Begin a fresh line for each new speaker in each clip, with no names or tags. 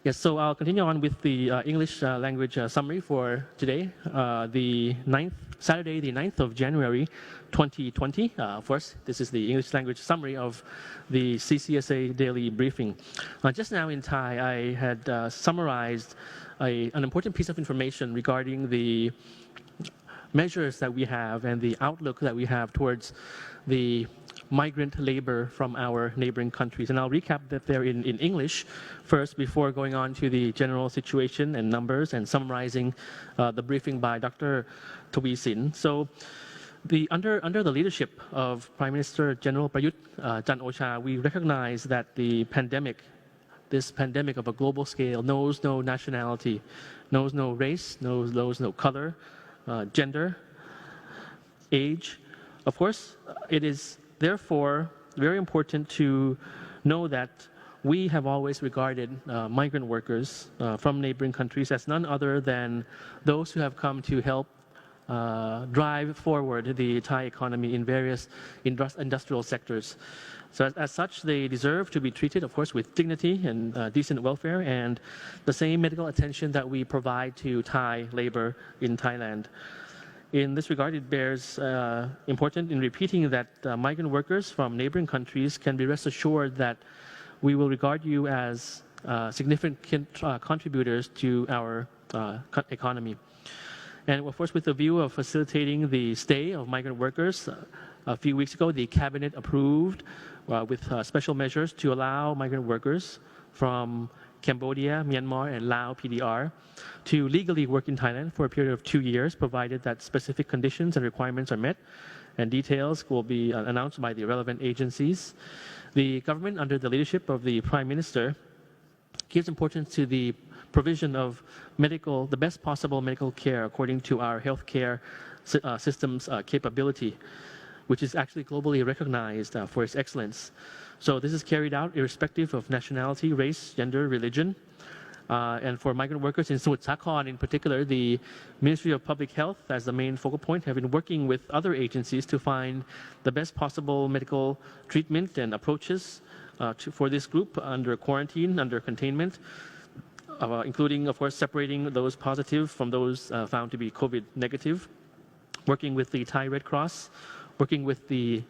Yes, so I'll continue on with the English language summary for today, Saturday, the 9th of January, 2020. First, this is the English language summary of the CCSA daily briefing. Just now in Thai, I had summarized an important piece of information regarding the measures that we have and the outlook that we have towards the migrant labor from our neighboring countries. And I'll recap that there in English first before going on to the general situation and numbers and summarizing the briefing by Dr. Taweesin. So under the leadership of Prime Minister General Prayut Chan-o-cha, we recognize that this pandemic of a global scale knows no nationality, knows no race, knows no color, gender, age. Of course, it is therefore very important to know that we have always regarded migrant workers from neighboring countries as none other than those who have come to help drive forward the Thai economy in various industrial sectors. So as such, they deserve to be treated, of course, with dignity and decent welfare and the same medical attention that we provide to Thai labor in Thailand. In this regard, it bears important in repeating that migrant workers from neighboring countries can be rest assured that we will regard you as significant contributors to our economy. And of course, with the view of facilitating the stay of migrant workers, a few weeks ago, the cabinet approved with special measures to allow migrant workers from Cambodia, Myanmar, and Laos PDR to legally work in Thailand for a period of 2 years, provided that specific conditions and requirements are met, and details will be announced by the relevant agencies. The government, under the leadership of the Prime Minister, gives importance to the provision of the best possible medical care according to our healthcare system's capability, which is actually globally recognized for its excellence. So this is carried out irrespective of nationality, race, gender, religion. And for migrant workers in Samut Sakhon in particular, the Ministry of Public Health, as the main focal point, have been working with other agencies to find the best possible medical treatment and approaches for this group under quarantine, under containment, including, of course, separating those positive from those found to be COVID negative, working with the Thai Red Cross, working with the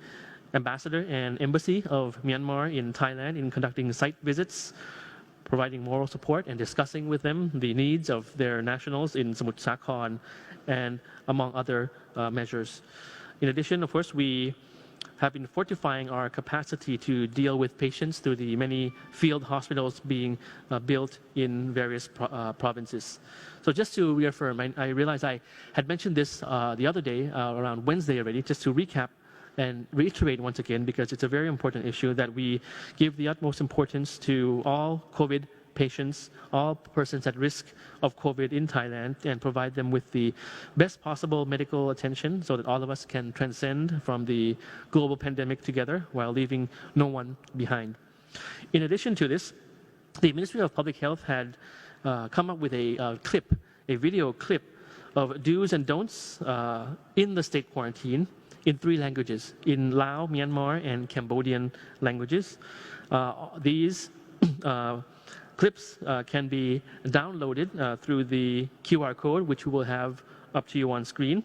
Ambassador and Embassy of Myanmar in Thailand in conducting site visits, providing moral support and discussing with them the needs of their nationals in Samut Sakhon, and among other measures. In addition, of course, we have been fortifying our capacity to deal with patients through the many field hospitals being built in various provinces. So just to reaffirm, I realize I had mentioned this the other day, around Wednesday already, just to recap and reiterate once again, because it's a very important issue that we give the utmost importance to all COVID patients, all persons at risk of COVID in Thailand, and provide them with the best possible medical attention so that all of us can transcend from the global pandemic together while leaving no one behind. In addition to this, the Ministry of Public Health had come up with a video clip of do's and don'ts in the state quarantine in 3 languages, in Lao, Myanmar, and Cambodian languages. These clips can be downloaded through the QR code, which we will have up to you on screen.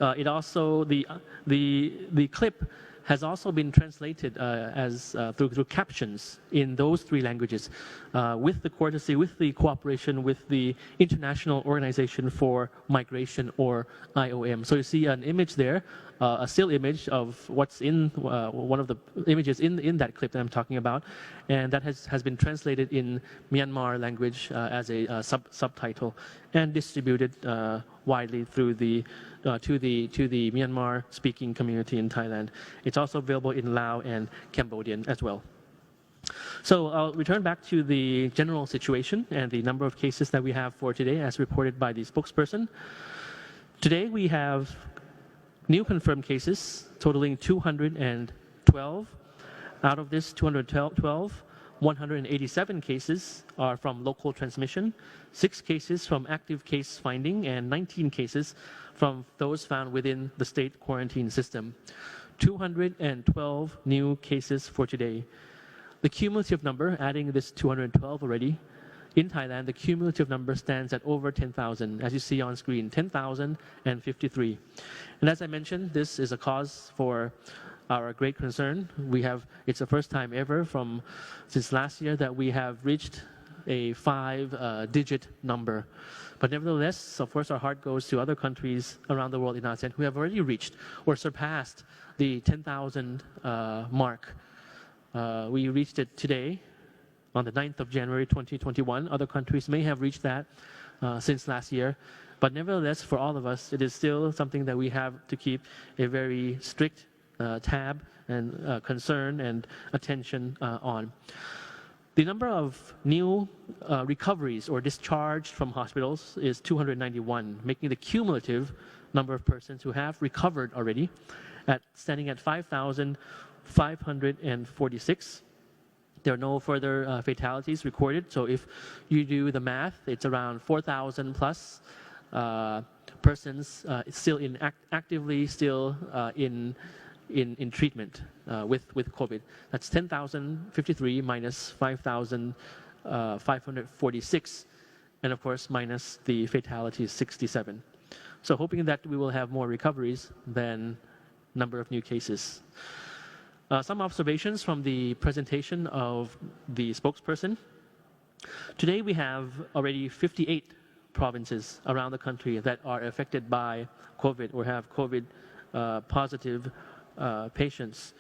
It also, the clip has also been translated through captions in those 3 languages with the cooperation with the International Organization for Migration, or IOM. So you see an image there, a still image of what's in one of the images in that clip that I'm talking about, and that has been translated in Myanmar language as a subtitle and distributed widely through to the Myanmar speaking community in Thailand. It's also available in Lao and Cambodian as well. So I'll return back to the general situation and the number of cases that we have for today as reported by the spokesperson. Today we have new confirmed cases totaling 212. Out of this 212, 187 cases are from local transmission, 6 cases from active case finding, and 19 cases from those found within the state quarantine system. 212 new cases for today. The cumulative number, adding this 212 already, in Thailand, the cumulative number stands at over 10,000, as you see on screen, 10,053. And as I mentioned, this is a cause for our great concern. It's the first time ever since last year that we have reached a 5-digit number. But nevertheless, of course, our heart goes to other countries around the world in ASEAN who have already reached or surpassed the 10,000 mark. We reached it today on the 9th of January 2021. Other countries may have reached that since last year. But nevertheless, for all of us, it is still something that we have to keep a very strict tab and concern and attention on. The number of new recoveries or discharged from hospitals is 291, making the cumulative number of persons who have recovered already standing at 5,546. There are no further fatalities recorded. So if you do the math, it's around 4,000 plus persons still actively in treatment with COVID. That's 10,053 minus 5,546, and of course minus the fatalities 67. So hoping that we will have more recoveries than number of new cases. Some observations from the presentation of the spokesperson. Today we have already 58 provinces around the country that are affected by COVID or have COVID positive patients.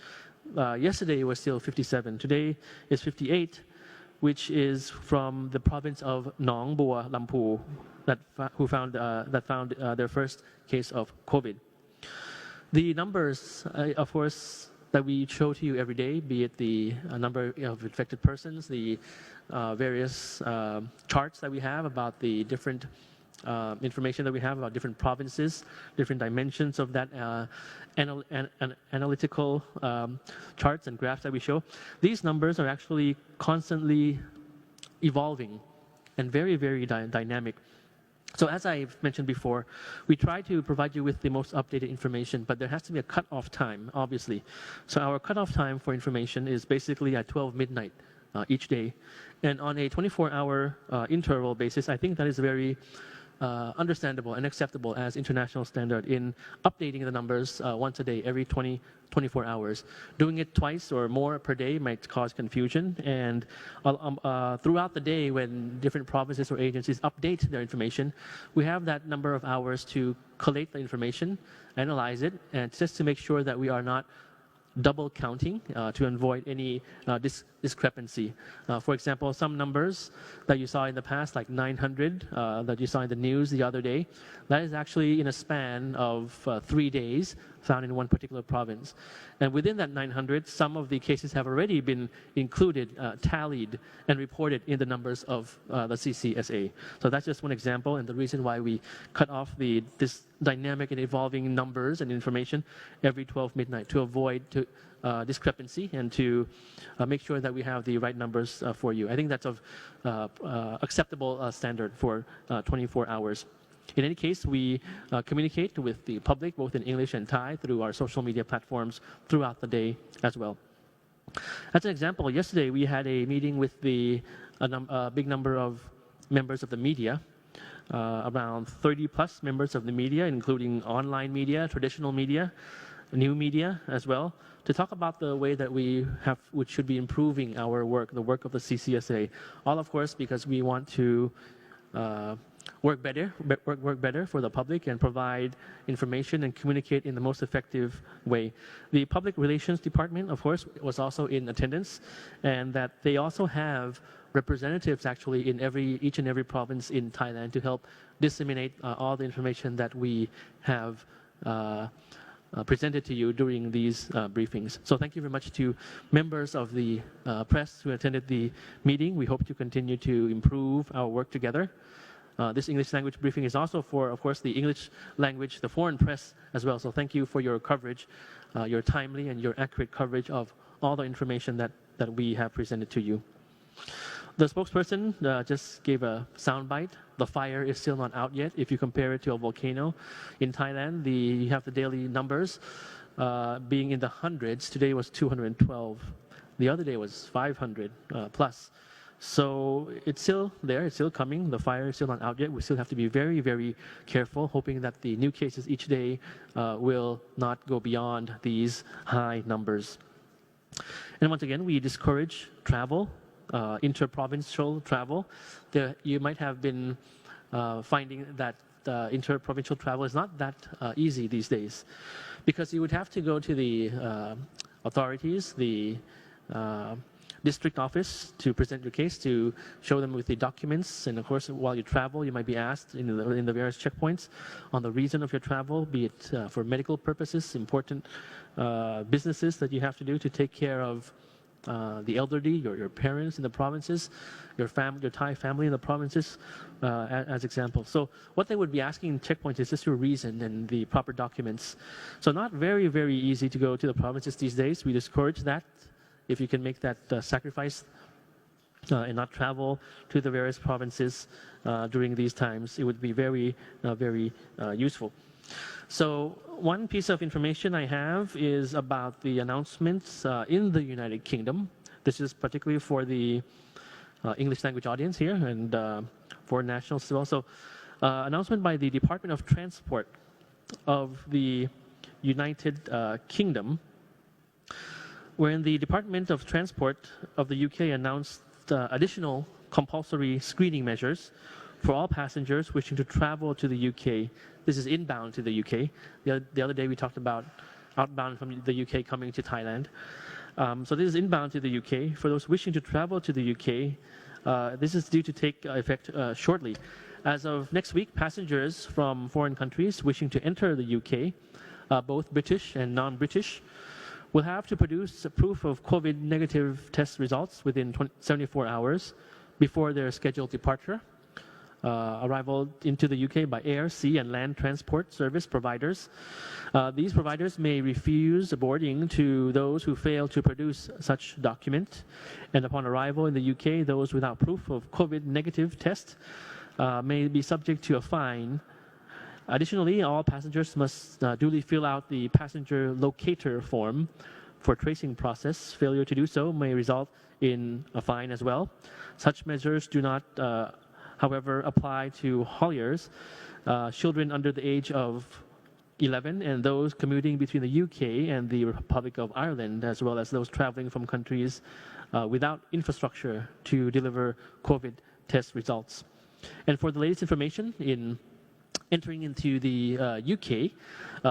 Yesterday was still 57. Today is 58, which is from the province of Nong Bua, Lampu, that found their first case of COVID. The numbers, of course, that we show to you every day, be it the number of infected persons, the various charts that we have about the different information that we have about different provinces, different dimensions of that analytical charts and graphs that we show. These numbers are actually constantly evolving and very, very dynamic. So as I've mentioned before, we try to provide you with the most updated information, but there has to be a cutoff time, obviously. So our cutoff time for information is basically at 12 midnight each day. And on a 24-hour interval basis, I think that is very understandable and acceptable as international standard in updating the numbers once a day, every 24 hours. Doing it twice or more per day might cause confusion, and throughout the day when different provinces or agencies update their information, we have that number of hours to collate the information, analyze it, and just to make sure that we are not double counting to avoid any discrepancy. For example, some numbers that you saw in the past, like 900 that you saw in the news the other day, that is actually in a span of 3 days found in one particular province. And within that 900, some of the cases have already been included, tallied, and reported in the numbers of the CCSA. So that's just one example, and the reason why we cut off this dynamic and evolving numbers and information every 12 midnight to avoid discrepancy and to make sure that we have the right numbers for you. I think that's of acceptable standard for 24 hours. In any case, we communicate with the public, both in English and Thai, through our social media platforms throughout the day as well. As an example, yesterday we had a meeting with a big number of members of the media, around 30 plus members of the media, including online media, traditional media, new media as well, to talk about the way that which should be improving our work, the work of the CCSA. All, of course, because we want to work better for the public and provide information and communicate in the most effective way. The Public Relations Department, of course, was also in attendance, and that they also have representatives actually in each and every province in Thailand to help disseminate all the information that we have presented to you during these briefings. So thank you very much to members of the press who attended the meeting. We hope to continue to improve our work together. This English language briefing is also for, of course, the English language, the foreign press as well. So thank you for your coverage, your timely and your accurate coverage of all the information that we have presented to you. The spokesperson just gave a soundbite. The fire is still not out yet. If you compare it to a volcano in Thailand, you have the daily numbers being in the hundreds. Today was 212 The other day was 500 plus. So it's still there, it's still coming. The fire is still not out yet. We still have to be very, very careful, hoping that the new cases each day will not go beyond these high numbers. And once again, we discourage travel, interprovincial travel. You might have been finding that interprovincial travel is not that easy these days, because you would have to go to the authorities, the district office, to present your case, to show them with the documents. And of course, while you travel, you might be asked in the various checkpoints on the reason of your travel, be it for medical purposes, important businesses that you have to do to take care of the elderly, your parents in the provinces, your Thai family in the provinces, as examples. So what they would be asking in checkpoints is just your reason and the proper documents. So not very, very easy to go to the provinces these days. We discourage that. If you can make that sacrifice and not travel to the various provinces during these times, it would be very, very useful. So one piece of information I have is about the announcements in the United Kingdom. This is particularly for the English language audience here and for nationals as well. So announcement by the Department of Transport of the United Kingdom, wherein the Department of Transport of the UK announced additional compulsory screening measures for all passengers wishing to travel to the UK. This is inbound to the UK. The other day we talked about outbound from the UK coming to Thailand. So this is inbound to the UK. For those wishing to travel to the UK, this is due to take effect shortly. As of next week, passengers from foreign countries wishing to enter the UK, both British and non-British, will have to produce a proof of COVID negative test results within 74 hours before their scheduled departure. Arrival into the UK by air, sea, and land transport service providers. These providers may refuse boarding to those who fail to produce such document. And upon arrival in the UK, those without proof of COVID negative test may be subject to a fine. Additionally, all passengers must duly fill out the passenger locator form for tracing process. Failure to do so may result in a fine as well. Such measures do not, however, apply to hauliers, children under the age of 11, and those commuting between the UK and the Republic of Ireland, as well as those traveling from countries without infrastructure to deliver COVID test results. And for the latest information in entering into the UK,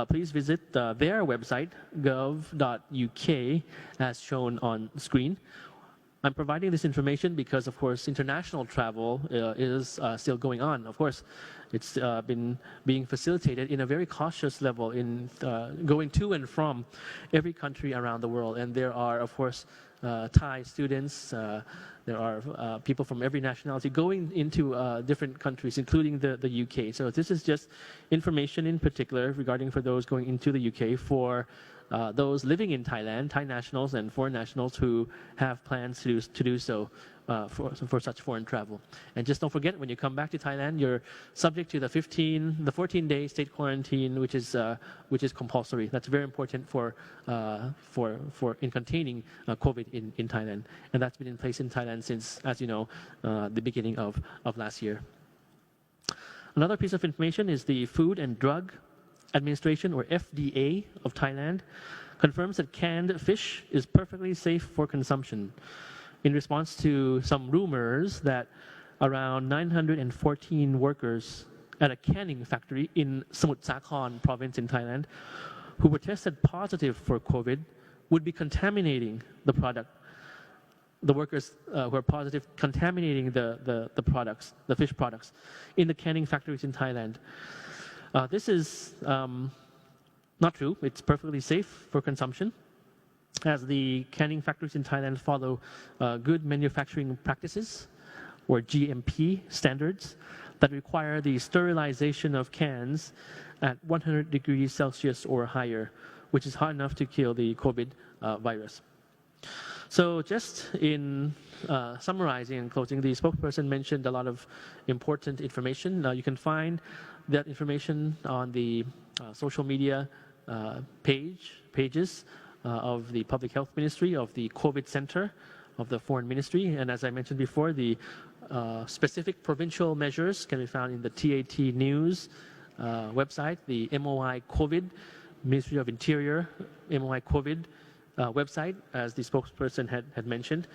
please visit their website, gov.uk, as shown on screen. I'm providing this information because, of course, international travel is still going on. Of course, it's been being facilitated in a very cautious level in going to and from every country around the world. And there are, of course, Thai students, there are people from every nationality going into different countries, including the UK. So this is just information in particular regarding for those going into the UK for those living in Thailand, Thai nationals and foreign nationals who have plans to do so for such foreign travel. And just don't forget, when you come back to Thailand, you're subject to the 14-day state quarantine, which is compulsory. That's very important for in containing COVID in Thailand, and that's been in place in Thailand since, as you know, the beginning of last year. Another piece of information is the Food and Drug Administration, or FDA, of Thailand confirms that canned fish is perfectly safe for consumption, in response to some rumors that around 914 workers at a canning factory in Samut Sakhon province in Thailand who were tested positive for COVID would be contaminating the product. The workers who are positive contaminating the products, the fish products, in the canning factories in Thailand. This is not true. It's perfectly safe for consumption, as the canning factories in Thailand follow good manufacturing practices, or GMP standards, that require the sterilization of cans at 100 degrees Celsius or higher, which is hot enough to kill the COVID virus. So just in summarizing and closing, the spokesperson mentioned a lot of important information. You can find that information on the social media pages of the Public Health Ministry, of the COVID Center, of the Foreign Ministry. And as I mentioned before, the specific provincial measures can be found in the TAT News website, the MOI COVID, Ministry of Interior, MOI COVID website, as the spokesperson had mentioned.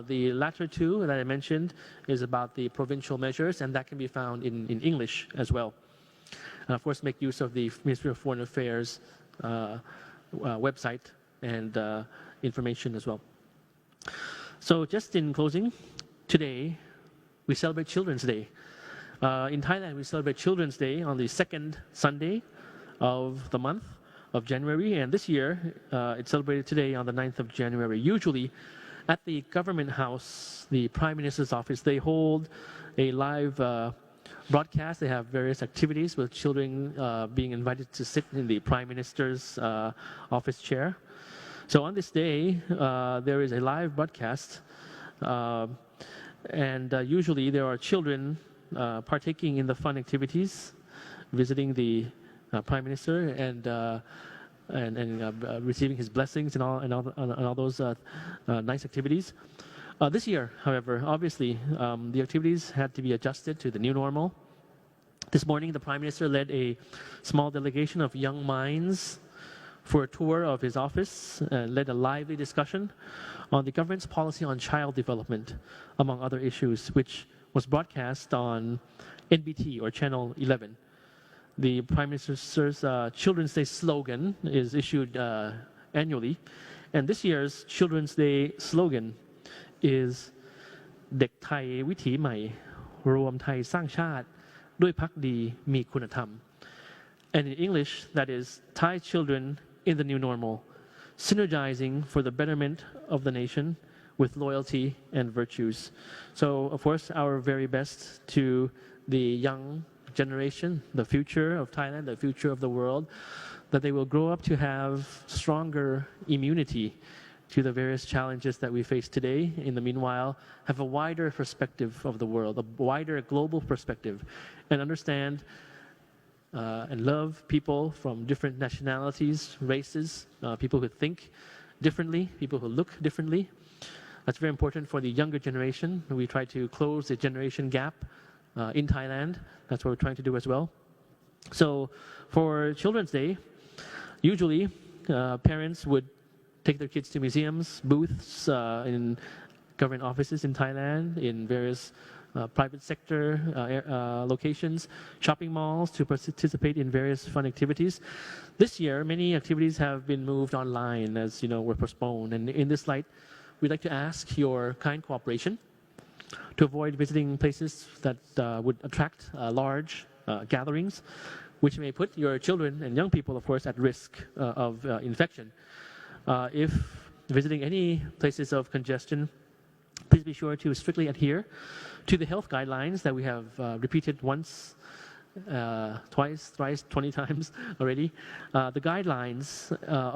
The latter two that I mentioned is about the provincial measures, and that can be found in English as well. And of course, make use of the Ministry of Foreign Affairs website and information as well. So just in closing, today we celebrate Children's Day. In Thailand, we celebrate Children's Day on the second Sunday of the month of January, and this year it's celebrated today on the 9th of January. Usually at the government house, the Prime Minister's office, they hold a live broadcast. They have various activities with children being invited to sit in the Prime Minister's office chair. So on this day, there is a live broadcast, and usually there are children partaking in the fun activities, visiting the Prime Minister and receiving his blessings and all those nice activities. This year, however, obviously, the activities had to be adjusted to the new normal. This morning, the Prime Minister led a small delegation of young minds for a tour of his office and led a lively discussion on the government's policy on child development, among other issues, which was broadcast on NBT, or Channel 11. The Prime Minister's Children's Day slogan is issued annually, and this year's Children's Day slogan is เด็กไทยวิถีใหม่รวมไทยสร้างชาติด้วยพรรคดีมีคุณธรรม And in English, that is Thai children in the new normal, synergizing for the betterment of the nation with loyalty and virtues. So, of course, our very best to the young generation, the future of Thailand, the future of the world, that they will grow up to have stronger immunity to the various challenges that we face today. In the meanwhile, have a wider perspective of the world, a wider global perspective, and understand and love people from different nationalities, races, people who think differently, people who look differently. That's very important for the younger generation. We try to close the generation gap in Thailand. That's what we're trying to do as well. So for Children's Day, usually parents would take their kids to museums, booths in government offices in Thailand, in various private sector locations, shopping malls, to participate in various fun activities. This year, many activities have been moved online, as you know, were postponed. And in this light, we'd like to ask your kind cooperation to avoid visiting places that would attract large gatherings, which may put your children and young people, of course, at risk of infection. If visiting any places of congestion, please be sure to strictly adhere to the health guidelines that we have repeated once, twice, thrice, 20 times already. The guidelines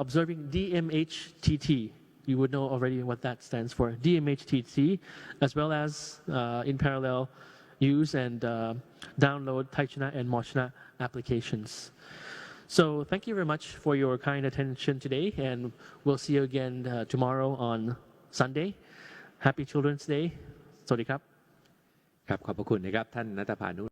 observing DMHTT. You would know already what that stands for, DMHTT, as well as in parallel use and download Thaichana and Mochana applications. So thank you very much for your kind attention today, and we'll see you again tomorrow on Sunday. Happy Children's Day. สวัสดีครับ
ครับขอบพระคุณนะครับท่านณัฐภานุ